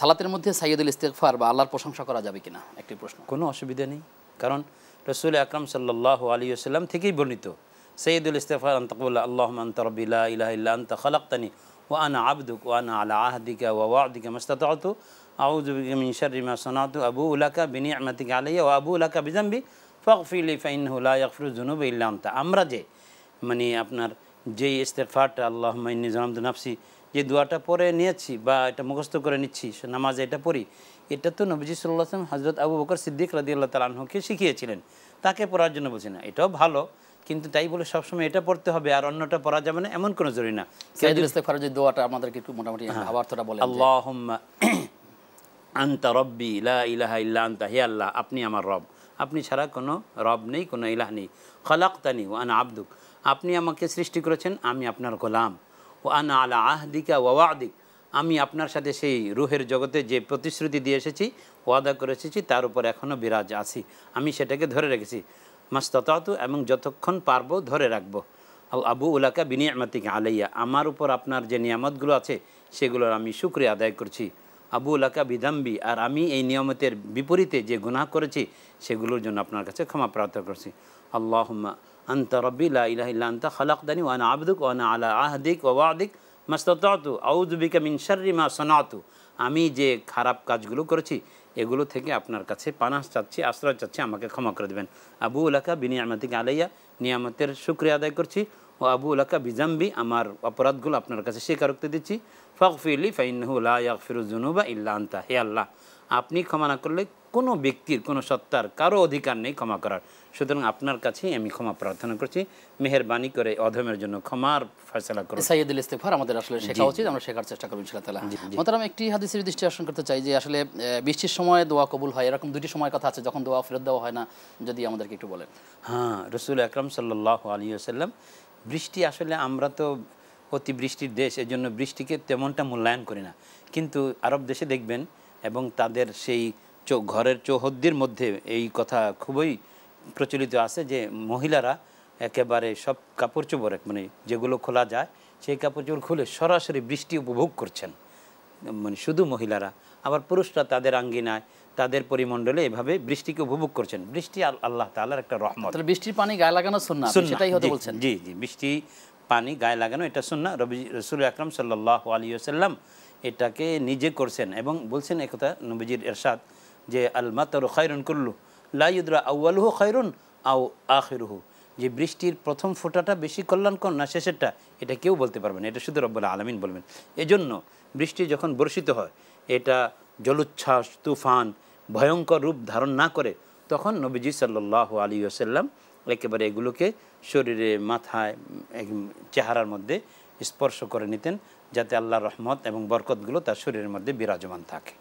সালাতের মধ্যে সাইয়্যিদুল ইস্তিগফার বা আল্লাহর প্রশংসা করা যাবে কিনা একটি প্রশ্ন। কোনো অসুবিধা নেই, কারণ রাসূল আকরাম সাল্লাল্লাহু আলাইহি ওয়াসাল্লাম থেকেই বর্ণিত সাইয়্যিদুল ইস্তিগফার আন তাকুলা আল্লাহুম্মা আনতা রাব্বি লা ইলাহা ইল্লা আনতা খালাকতানি ওয়া আনা আবদুক ওয়া আনা আলা আহদিকা ওয়া ওয়া'দিকা মাস্তাতা'তু আউযু বিকা মিন শাররি মা সানাতু আবুউ লাকা বিনি'মাতিকা আলাইয়া ওয়া আবুউ লাকা বিযামবি ফাগফির লি ফাইন্নাহু লা ইয়াগফিরু যুনুবা ইল্লা আনতা। আমরা যে মানে আপনার যেই ইস্তিগফারটা আল্লাহুম্মা ইন্নী যালামতু নাফসি, যে দোয়াটা পড়ে নিয়েছি বা এটা মুখস্থ করে নিচ্ছি, নামাজে এটা পড়ি, এটা তো নবীজি সাল্লাল্লাহু আলাইহি ওয়াসাল্লাম হযরত আবু বকর সিদ্দিক রাদিয়াল্লাহু তাআলা আনহুকে শিখিয়েছিলেন, তাকে পড়ার জন্য বলছি না। এটাও ভালো, কিন্তু তাই বলে সবসময় এটা পড়তে হবে আর অন্যটা পড়া যাবে না এমন কোনো জরুরি না। সাইয়্যিদুল ইস্তিগফারের যে দোয়াটা আমাদেরকে একটু মোটামুটি আবারটা বলেন। আল্লাহুম্মা আনতা রব্বি লা ইলাহা ইল্লা আনতা, হে আল্লাহ আপনি আমার রব, আপনি ছাড়া কোনো রব নেই, কোনো ইলাহ নেই। খালাকতানি ওয়া আনা আবদুক, আপনি আমাকে সৃষ্টি করেছেন, আমি আপনার গোলাম। ও আনা আলা আহদিকা ওয়া ওয়া'দিক, আমি আপনার সাথে সেই রুহের জগতে যে প্রতিশ্রুতি দিয়ে এসেছি, ওয়াদা করে এসেছি, তার উপর এখনও বিরাজ আছি, আমি সেটাকে ধরে রেখেছি। মাস্তাতাতু, এবং যতক্ষণ পারবো ধরে রাখবো। আবু উলাকা বিনি'মাতিকা আলাইয়া, আমার উপর আপনার যে নিয়ামতগুলো আছে সেগুলোর আমি শুকরিয়া আদায় করছি। আবু উলাকা বিদাম্বি, আর আমি এই নিয়ামতের বিপরীতে যে গুনাহ করেছি সেগুলোর জন্য আপনার কাছে ক্ষমা প্রার্থনা করছি। আল্লাহুম্মা আনতা রাব্বি লা ইলাহা ইল্লা আনতা খালাকতানি ওয়া আনা আবদুক ওয়া আনা আলা আহদিক ওয়া ওয়া'দিক মাস্তাতাতু আউযু বিকা মিন শাররি মা সানাতু, আমি যে খারাপ কাজগুলো করেছি এগুলো থেকে আপনার কাছে পানাহ চাচ্ছি, আশ্রয় চাচ্ছি, আমাকে ক্ষমা করে দেবেন। আবু উলাকা বিনি'মাতিকা আলাইয়া, নিয়ামতের শুকরিয়া আদায় করছি। ও আবু উলাকা বিজাম্বি, আমার অপরাধগুলো আপনার কাছে স্বীকারোক্তি দিচ্ছি। ফাগফিরলি ফাইন্নাহু লা ইয়াগফিরু যুনুবা ইল্লা আনতা, হে আল্লাহ আপনি ক্ষমা না করলে কোনো ব্যক্তির, কোনো সত্তার কারো অধিকার নেই ক্ষমা করার, সুতরাং আপনার কাছেই আমি ক্ষমা প্রার্থনা করছি, মেহেরবানি করে অধমের জন্য ক্ষমার ফয়সালা করুন। সাইয়্যিদুল ইস্তিগফার আমাদের আসলে শেখা উচিত, আমরা শেখার চেষ্টা করব ইনশাআল্লাহ তাআলা। মোহতারাম, একটি হাদিসের দৃষ্টি আকর্ষণ করতে চাই যে আসলে বৃষ্টির সময় দোয়া কবুল হয়, এরকম দুটি সময় কথা আছে যখন দোয়া ফেরত দেওয়া হয় না, যদি আমাদেরকে একটু বলেন। হ্যাঁ, রাসূল আকরাম সাল্লাল্লাহু আলাইহি ওয়াসাল্লাম, বৃষ্টি আসলে আমরা তো অতিবৃষ্টির দেশ, এজন্য বৃষ্টিকে তেমনটা মূল্যায়ন করি না, কিন্তু আরব দেশে দেখবেন এবং তাদের সেই ঘরের চৌহদ্দির মধ্যে এই কথা খুবই প্রচলিত আছে যে মহিলারা একেবারে সব কাপড় চোপড় মানে যেগুলো খোলা যায় সেই কাপড় চোপড় খুলে সরাসরি বৃষ্টি উপভোগ করছেন, মানে শুধু মহিলারা। আবার পুরুষরা তাদের আঙ্গিনায়, তাদের পরিমণ্ডলে এভাবে বৃষ্টিকে উপভোগ করছেন। বৃষ্টি আল্লাহ তাআলার একটা রহমত। তাহলে বৃষ্টির পানি গায়ে লাগানো সুন্নাহ, সেটাই হতে বলছেন। জি জি, বৃষ্টি পানি গায়ে লাগানো এটা সুন্নাহ। রাসূল আকরাম সাল্লাল্লাহু আলাইহি ওয়াসাল্লাম এটাকে নিজে করছেন এবং বলছেন একথা, নবীজির ইরশাদ যে আল মাতারু খায়রুন কুল্লু লা ইউদরা আউয়ালুহু খায়রুন আও আখিরুহু, যে বৃষ্টির প্রথম ফোঁটাটা বেশি কল্যাণকর না শেষেরটা, এটা কেউ বলতে পারবে না, এটা শুধু রব্বুল আলামিন বলবেন। এজন্য বৃষ্টি যখন বর্ষিত হয় এটা জলোচ্ছ্বাস, তুফান, ভয়ঙ্কর রূপ ধারণ না করে, তখন নবীজি সাল্লাল্লাহু আলাইহি ওয়াসাল্লাম একেবারে এগুলোকে শরীরে, মাথায়, চেহারার মধ্যে স্পর্শ করে নিতেন, যাতে আল্লাহর রহমত এবং বরকতগুলো তার শরীরের মধ্যে বিরাজমান থাকে।